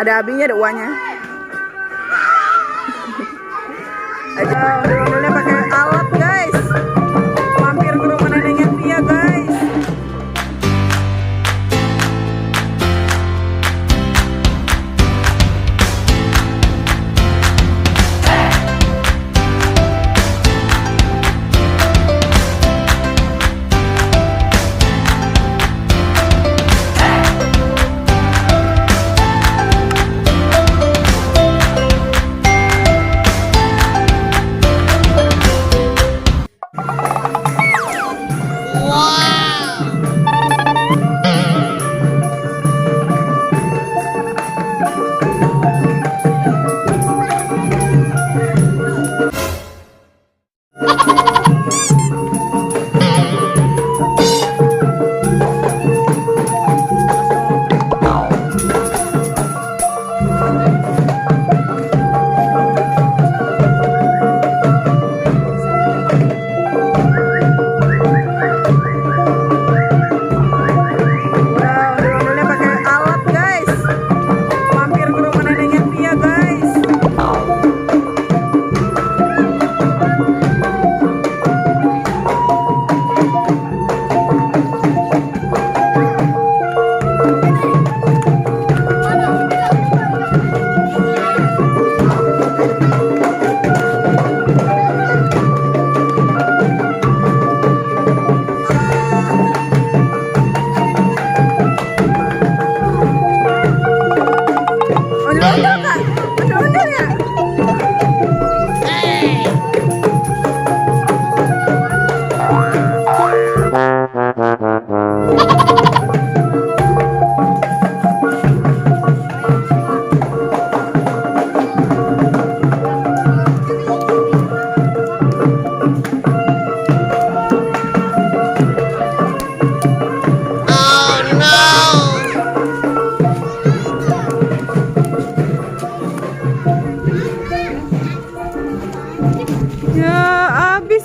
Ada abinya, ada uangnya. Aja ondel-ondelnya pakai alat guys. Mampir ke rumah neneknya Tia guys.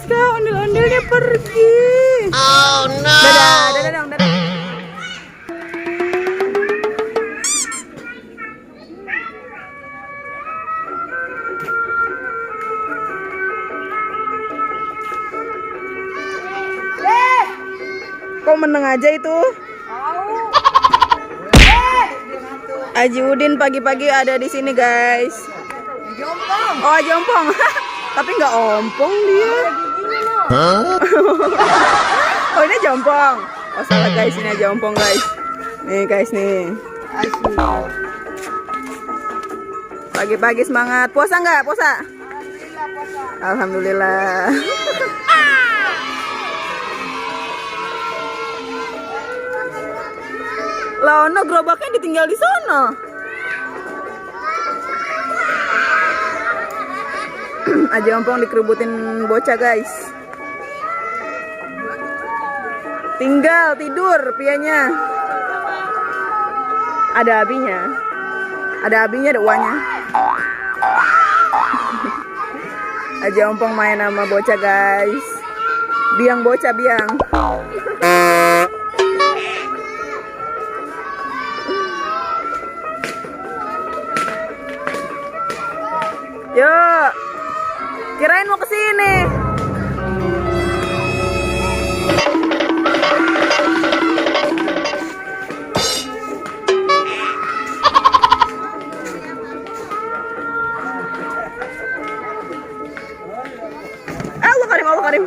Ondel-ondelnya pergi. Oh no. Dadah, dadah dong, dadah. Kok meneng aja itu? Haji Udin pagi-pagi ada di sini guys. Jompong. Oh jompong. Tapi nggak ompong dia. Oh ini jompong. Oh salah guys, ini jompong guys. Nih guys nih. Pagi-pagi semangat. Puasa nggak? Puasa? Alhamdulillah. Lah ono gerobaknya ditinggal di sono. Aja ompong dikerubutin bocah guys. Tinggal tidur pianya. Ada abinya. Ada abinya, ada uangnya. Aja ompong main sama bocah guys. Biang bocah biang. Yuk. Kirain mau kesini. Allah Karim, Allah Karim.